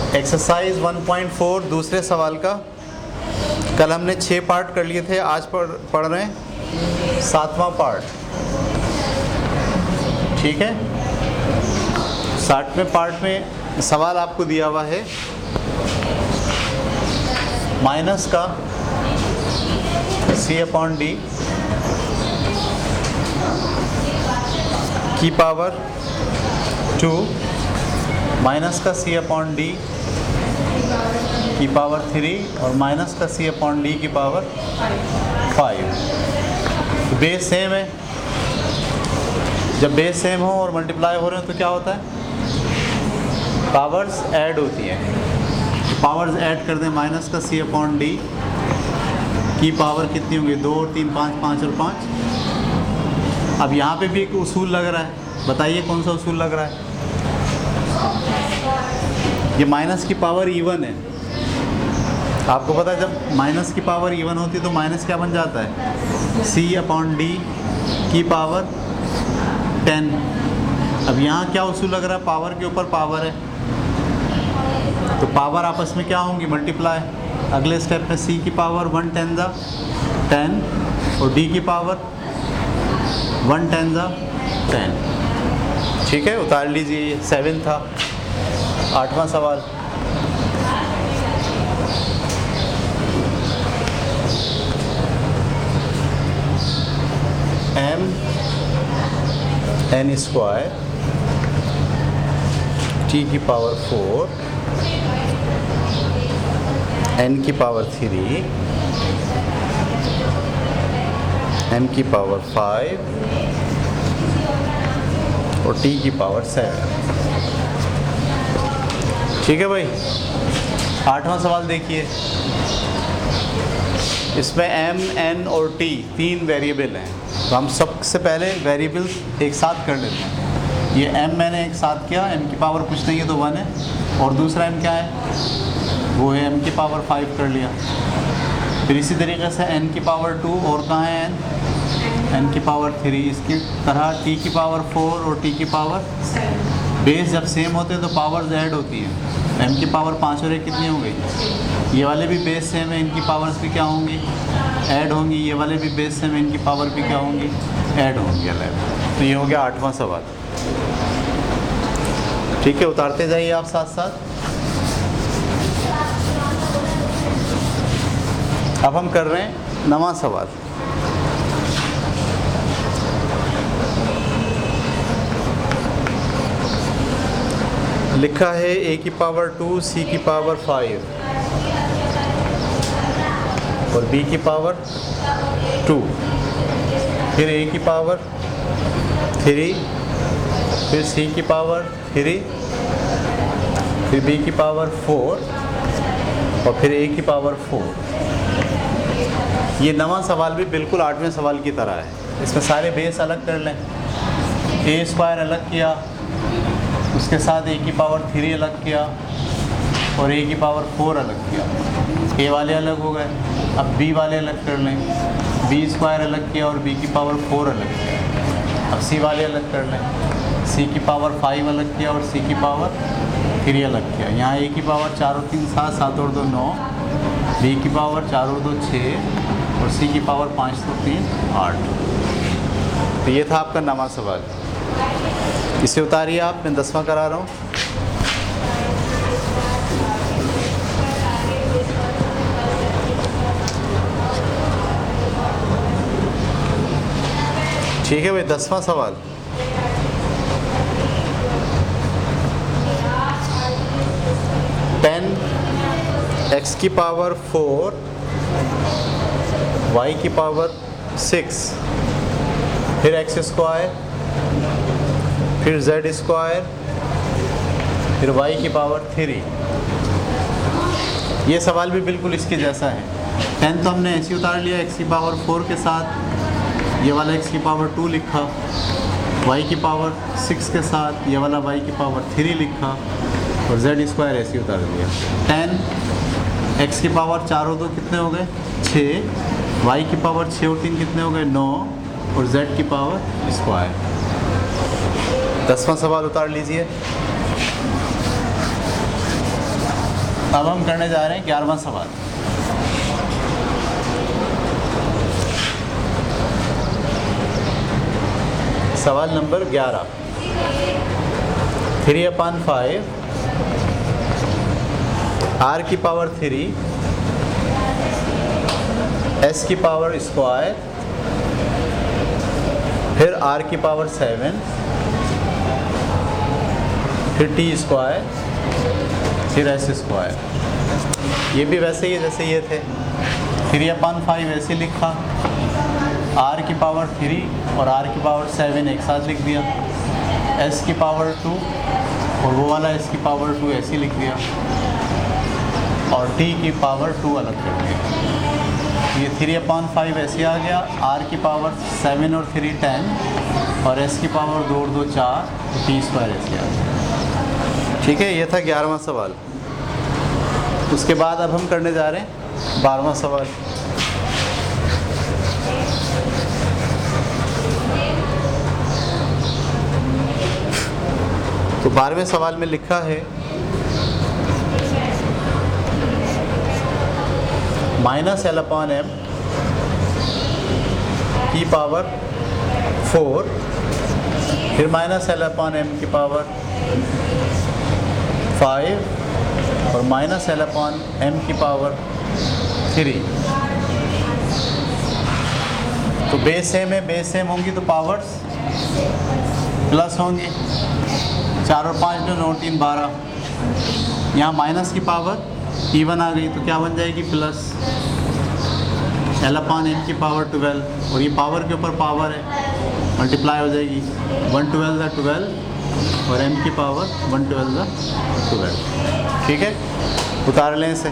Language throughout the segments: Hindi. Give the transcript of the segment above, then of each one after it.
एक्सरसाइज 1.4 दूसरे सवाल का। कल हमने 6 पार्ट कर लिए थे, आज पढ़ रहे हैं 7वां पार्ट। ठीक है, 60वें पार्ट में सवाल आपको दिया हुआ है माइनस का C/D की पावर 2 माइनस का C/D की पावर 3 और माइनस का C/D की पावर 5। बेस सेम है। जब बेस सेम हो और मल्टीप्लाई हो रहे हैं तो क्या होता है, पावर्स ऐड होती हैं। पावर्स ऐड कर दें, माइनस का C/D की पावर कितनी होंगी, 2 और 3 5, 5 और 5। अब यहाँ पे भी एक उसूल लग रहा है, बताइए कौन सा उसूल लग रहा है। ये माइनस की पावर इवन है। आपको पता है जब माइनस की पावर इवन होती है तो माइनस क्या बन जाता है, C/D की पावर 10। अब यहाँ क्या उसूल लग रहा है, पावर के ऊपर पावर है तो पावर आपस में क्या होंगी, मल्टीप्लाई। अगले स्टेप में C की पावर 1 10 और D की पावर 1 10 10। ठीक है, उतार लीजिए। 7 था। 8वां सवाल। n स्क्वायर t की पावर 4 n की पावर 3 m की पावर 5 और t की पावर 7। ठीक है भाई। 8वां सवाल देखिए। इसमें m, n और t 3 वेरिएबल हैं, तो हम सबसे पहले वेरिएबल्स एक साथ कर लेते हैं। ये m मैंने एक साथ किया, m की पावर कुछ नहीं है तो 1 है, और दूसरा m क्या है, वो है m की पावर 5 कर लिया। फिर इसी तरीके से n की पावर 2, और कहाँ है n की पावर 3। इसकी तरह t की पावर 4 और t की पावर, बेस जब सेम होते हैं तो पावर्स ऐड होती हैं। m की पावर 5 और 1 कितनी हो गई, ये वाले भी बेस सेम है, इनकी पावर्स भी क्या होंगी, ऐड होंगी। ये वाले भी बेस सेम है, इनकी पावर भी क्या होंगी, ऐड होंगी अलग। तो ये हो गया 8वां सवाल। ठीक है, उतारते जाइए आप साथ साथ। अब हम कर रहे हैं 9वां सवाल। लिखा है a की पावर 2 c की पावर 5 और b की पावर 2, फिर a की पावर 3, फिर c की पावर 3, फिर b की पावर 4 और फिर a की पावर 4। ये 9वां सवाल भी बिल्कुल 8वें सवाल की तरह है। इसमें सारे बेस अलग कर लें। a स्क्वायर अलग किया, उसके साथ a की पावर 3 अलग किया और a की पावर 4 अलग किया। a वाले अलग हो गए। अब b वाले अलग कर लें। b स्क्वायर अलग किया और b की पावर 4 अलग किया। अब c वाले अलग कर लें। c की पावर 5 अलग किया और c की पावर 3 अलग किया। यहाँ a की पावर 4 और 3 7, 7 और 2 9, b की पावर 4 और 2 6 और c की पावर 5 और 3 8। तो ये था आपका 9वां सवाल। इसे उतारिए आप, मैं 10वां करा रहा हूँ। ठीक है भाई, 10वां सवाल। x की पावर 4 y की पावर 6, फिर x स्क्वायर, फिर z स्क्वायर, फिर y की पावर 3। ये सवाल भी बिल्कुल इसके जैसा है। 10 तो हमने ऐसे उतार लिया, x की पावर 4 के साथ ये वाला x की पावर 2 लिखा, y की पावर 6 के साथ ये वाला y की पावर 3 लिखा और z स्क्वायर ऐसे ही उतार दिया। 10 x की पावर 4 और 2 कितने हो गए, 6, y की पावर 6 और 3 कितने हो गए, 9 और z की पावर स्क्वायर। 10वां सवाल उतार लीजिए। अब हम करने जा रहे हैं 11वां सवाल। सवाल नंबर 11। 3/5 r की पावर 3 s की पावर स्क्वायर फिर r की पावर 7 फिर t स्क्वायर फिर s स्क्वायर। ये भी वैसे ही जैसे ये थे। 3/5 ऐसे लिखा, r की पावर 3 और r की पावर 7 एक साथ लिख दिया, s की पावर 2 और वो वाला s की पावर 2 ऐसे लिख दिया और t की पावर 2 अलग कर दिया। ये 3/5 ऐसे आ गया, r की पावर 7 और 3 10 और s की पावर 2 और 2 4 तो t स्क्वायर ऐसे आ गया। ठीक है, ये था 11वां सवाल। उसके बाद अब हम करने जा रहे हैं 12वां सवाल। तो 12वें सवाल में लिखा है -L/m की पावर 4 फिर -L/m की पावर 5 और -L/m की पावर 3। तो बेस सेम है, बेस सेम होंगी तो पावर्स प्लस होंगी। 4 और 5 जो 9 3 12। यहाँ माइनस की पावर इवन आ गई तो क्या बन जाएगी प्लस। L/m की पावर 12 और ये पावर के ऊपर पावर है, मल्टीप्लाई हो जाएगी। 1 12 12 और m की पावर 1 12 12। ठीक है, उतार लें इसे।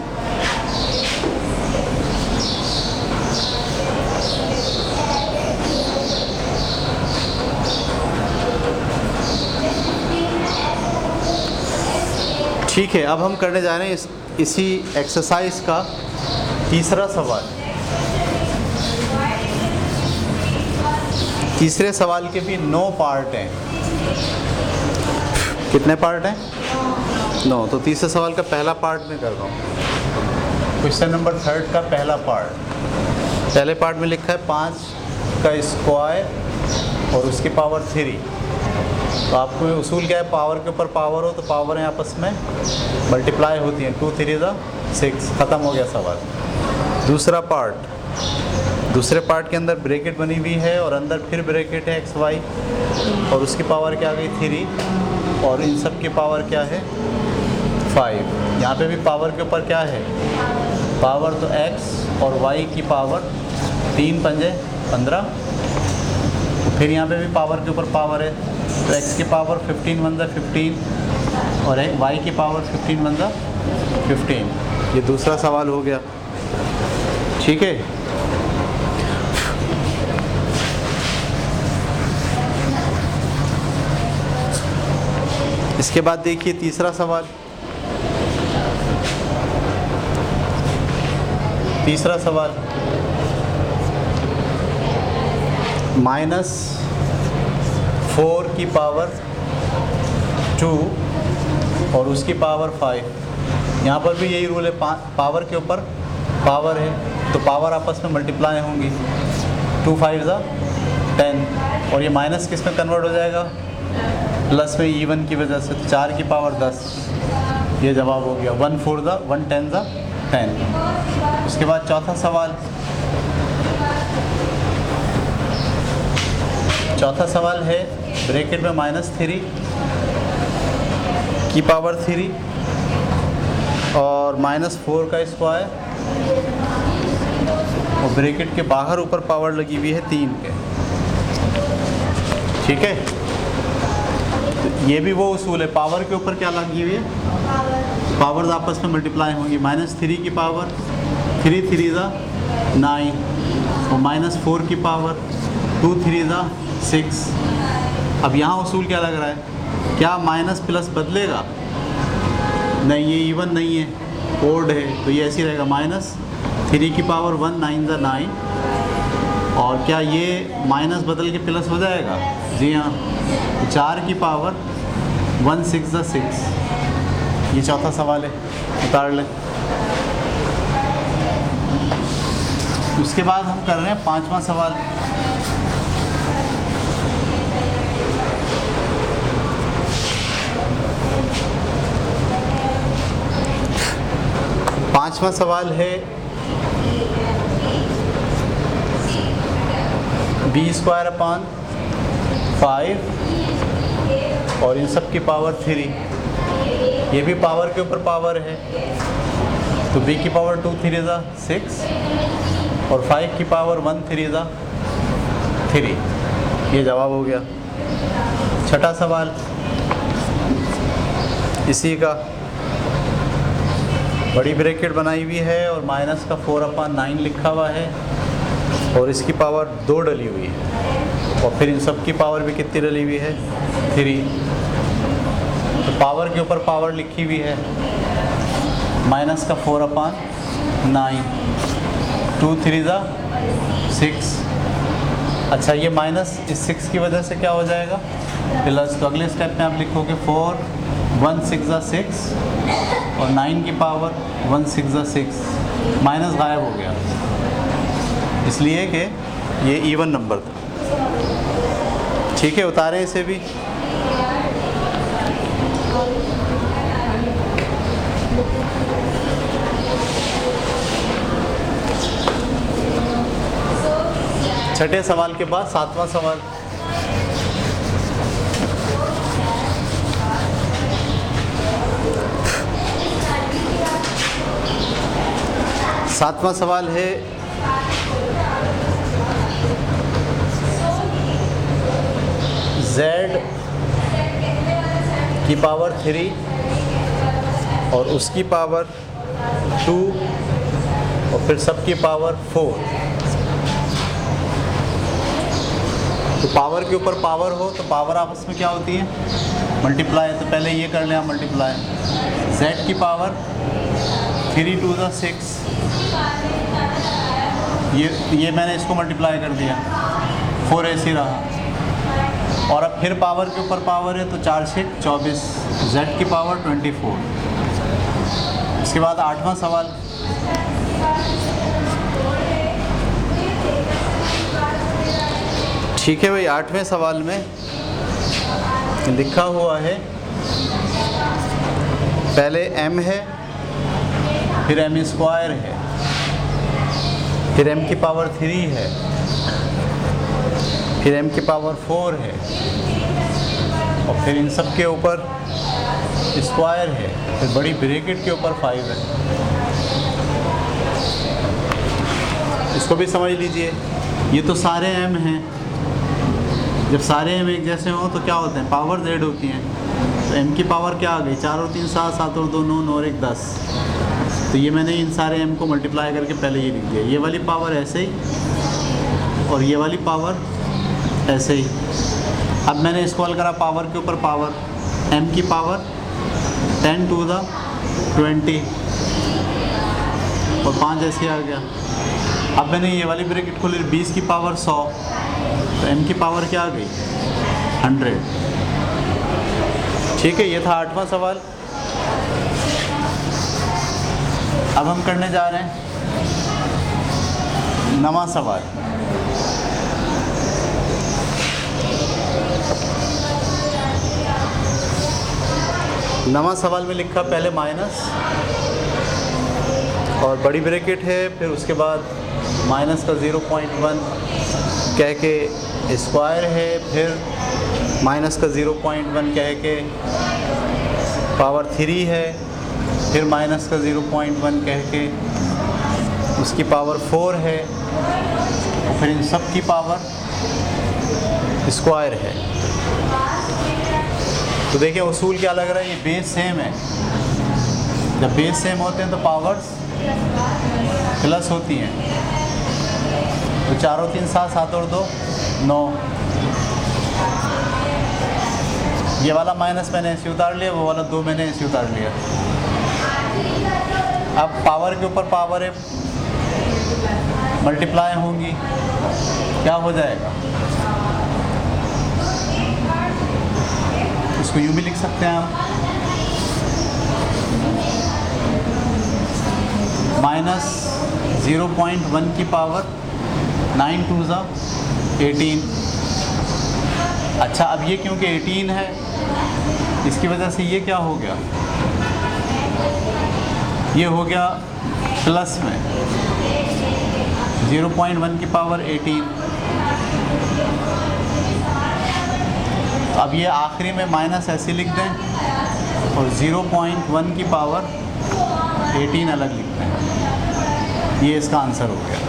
ठीक है, अब हम करने जा रहे हैं इसी एक्सरसाइज का तीसरा सवाल। तीसरे सवाल के भी 9 पार्ट हैं। कितने पार्ट हैं? 9। तो तीसरे सवाल का पहला पार्ट मैं कर रहा हूँ। क्वेश्चन नंबर 3 का पहला पार्ट। पहले पार्ट में लिखा है 5 का स्क्वायर और उसकी पावर 3। तो आपको उसूल क्या है, पावर के ऊपर पावर हो तो पावर है आपस में मल्टीप्लाई होती हैं। 2 3 6। ख़त्म हो गया सवाल। दूसरा पार्ट, दूसरे पार्ट के अंदर ब्रैकेट बनी हुई है और अंदर फिर ब्रैकेट है xy और उसकी पावर क्या आ गई 3 और इन सब की पावर क्या है 5। यहाँ पे भी पावर के ऊपर क्या है पावर, तो x और y की पावर 3 पंजे 15। फिर यहाँ पे भी पावर के ऊपर पावर है तो x की पावर 15 1 15 और y की पावर 15 1 15। ये दूसरा सवाल हो गया। ठीक है, इसके बाद देखिए तीसरा सवाल। तीसरा सवाल -4 की पावर 2 और उसकी पावर 5। यहाँ पर भी यही रूल है, पावर के ऊपर पावर है तो पावर आपस में मल्टीप्लाई होंगी। 2 5 10 और ये माइनस किस में कन्वर्ट हो जाएगा प्लस में इवन की वजह से। 4 की पावर 10। ये जवाब हो गया। 1 4 1 10 10। उसके बाद चौथा सवाल। चौथा सवाल है ब्रैकेट में -3 की पावर 3 और -4 का स्क्वायर और ब्रैकेट के बाहर ऊपर पावर लगी हुई है 3 के। ठीक है, तो ये भी वो उसूल है, पावर के ऊपर क्या लगी हुई है पावर्स आपस में मल्टीप्लाई होंगी। -3 की पावर 3 3 9 और -4 की पावर 2 3 6। अब यहाँ उसूल क्या लग रहा है, क्या माइनस प्लस बदलेगा? नहीं, ये इवन नहीं है, ओड है, तो ये ऐसे ही रहेगा। -3 की पावर 1 9 9 और क्या ये माइनस बदल के प्लस हो जाएगा? जी हाँ। 4 की पावर 1 6 6 ये चौथा सवाल है, उतार लें। उसके बाद हम कर रहे हैं पांचवा सवाल। पांचवा सवाल है b² अपॉन 5 और इन सब की पावर 3। ये भी पावर के ऊपर पावर है, तो b की पावर 2 3 ज़ा 6 और 5 की पावर 1 3 ज़ा 3। ये जवाब हो गया। छठा सवाल इसी का, बड़ी ब्रैकेट बनाई हुई है और माइनस का 4/9 लिखा हुआ है और इसकी पावर 2 डली हुई है और फिर इन सब की पावर भी कितनी डली हुई है, 3। तो पावर के ऊपर पावर लिखी हुई है, माइनस का 4/9, 2 3 ज़ा 6। अच्छा, ये माइनस इस 6 की वजह से क्या हो जाएगा प्लस, तो अगले स्टेप में आप लिखोगे 4 1 6 ज़ा 6 और 9 की पावर 1 6 ज़ा 6, माइनस गायब हो गया इसलिए कि ये इवन नंबर था। ठीक है, उतारें इसे भी। छठे सवाल के बाद सातवां सवाल। सातवां सवाल है z की पावर 3 और उसकी पावर 2 और फिर सबकी पावर 4। तो पावर के ऊपर पावर हो तो पावर आपस में क्या होती है, मल्टीप्लाई। तो पहले ये कर लें आप मल्टीप्लाई, z की पावर 3 2 ज़ा 6, ये मैंने इसको मल्टीप्लाई कर दिया, 4 ऐसे रहा। और अब फिर पावर के ऊपर पावर है तो 4 6 24, z की पावर 24। इसके बाद आठवां सवाल, ठीक है भाई। आठवें सवाल में लिखा हुआ है पहले m है, फिर m² है, फिर m की पावर 3 है, फिर m की पावर 4 है और फिर इन सब के ऊपर स्क्वायर है, फिर बड़ी ब्रैकेट के ऊपर 5 है। इसको भी समझ लीजिए। ये तो सारे m हैं, जब सारे m एक जैसे हों तो क्या होते हैं, पावर z होती हैं। तो m की पावर क्या आ गई, 4 और 3 7, 7 और 2 9, 9 और 1 10। तो ये मैंने इन सारे m को मल्टीप्लाई करके पहले ये लिख दिया। ये वाली पावर ऐसे ही और ये वाली पावर ऐसे ही। अब मैंने इक्वल करा पावर के ऊपर पावर, m की पावर 10 2 ज़ा 20 और 5 ऐसे आ गया। अब मैंने ये वाली ब्रैकेट खोली, 20 की पावर 100, तो m की पावर क्या आ गई, 100। ठीक है, ये था आठवां सवाल। अब हम करने जा रहे हैं 9वां सवाल। नवा सवाल में लिखा पहले माइनस और बड़ी ब्रैकेट है, फिर उसके बाद माइनस का 0.1 कह के स्क्वायर है, फिर माइनस का 0.1 कह के पावर 3 है, फिर माइनस का 0.1 कह के उसकी पावर 4 है, फिर इन सब की पावर स्क्वायर है। तो देखिए उसूल क्या लग रहा है, ये बेस सेम है। जब बेस सेम होते हैं तो पावर्स प्लस होती हैं। तो 4 और 3 7, 7 और 2 9। ये वाला माइनस मैंने ऐसे उतार लिया, वो वाला 2 मैंने ऐसे उतार लिया। अब पावर के ऊपर पावर है, मल्टीप्लाई होंगी, क्या हो जाएगा, इसको यूँ भी लिख सकते हैं हम, -0.1 की पावर 9 2 ज़ा 18। अच्छा, अब ये क्योंकि 18 है, इसकी वजह से ये क्या हो गया, ये हो गया प्लस में 0.1 की पावर 18। अब ये आखिरी में माइनस ऐसे लिख दें और 0.1 की पावर 18 अलग लिख दें। ये इसका आंसर हो गया।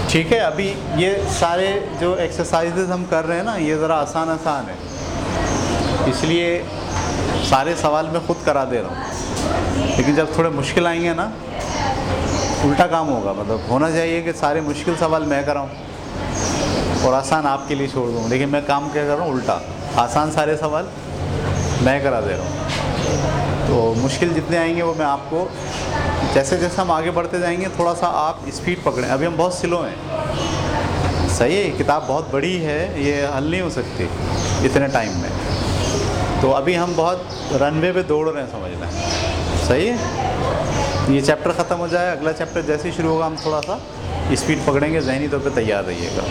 ठीक है, अभी ये सारे जो एक्सरसाइजेज हम कर रहे हैं ना, ये ज़रा आसान है, इसलिए सारे सवाल मैं ख़ुद करा दे रहा हूँ। लेकिन जब थोड़े मुश्किल आएंगे ना, उल्टा काम होगा। मतलब होना चाहिए कि सारे मुश्किल सवाल मैं कराऊँ और आसान आपके लिए छोड़ दूँ, लेकिन मैं काम क्या कर रहा हूँ, उल्टा। आसान सारे सवाल मैं करा दे रहा हूँ। तो मुश्किल जितने आएंगे वो मैं आपको, जैसे जैसे हम आगे बढ़ते जाएंगे, थोड़ा सा आप स्पीड पकड़ें। अभी हम बहुत स्लो हैं, सही है, किताब बहुत बड़ी है, ये हल नहीं हो सकती इतने टाइम में। तो अभी हम बहुत रनवे पे दौड़ रहे हैं, समझ लें, सही है। ये चैप्टर ख़त्म हो जाए, अगला चैप्टर जैसे ही शुरू होगा हम थोड़ा सा स्पीड पकड़ेंगे। ज़हनी तौर पे तैयार रहिएगा।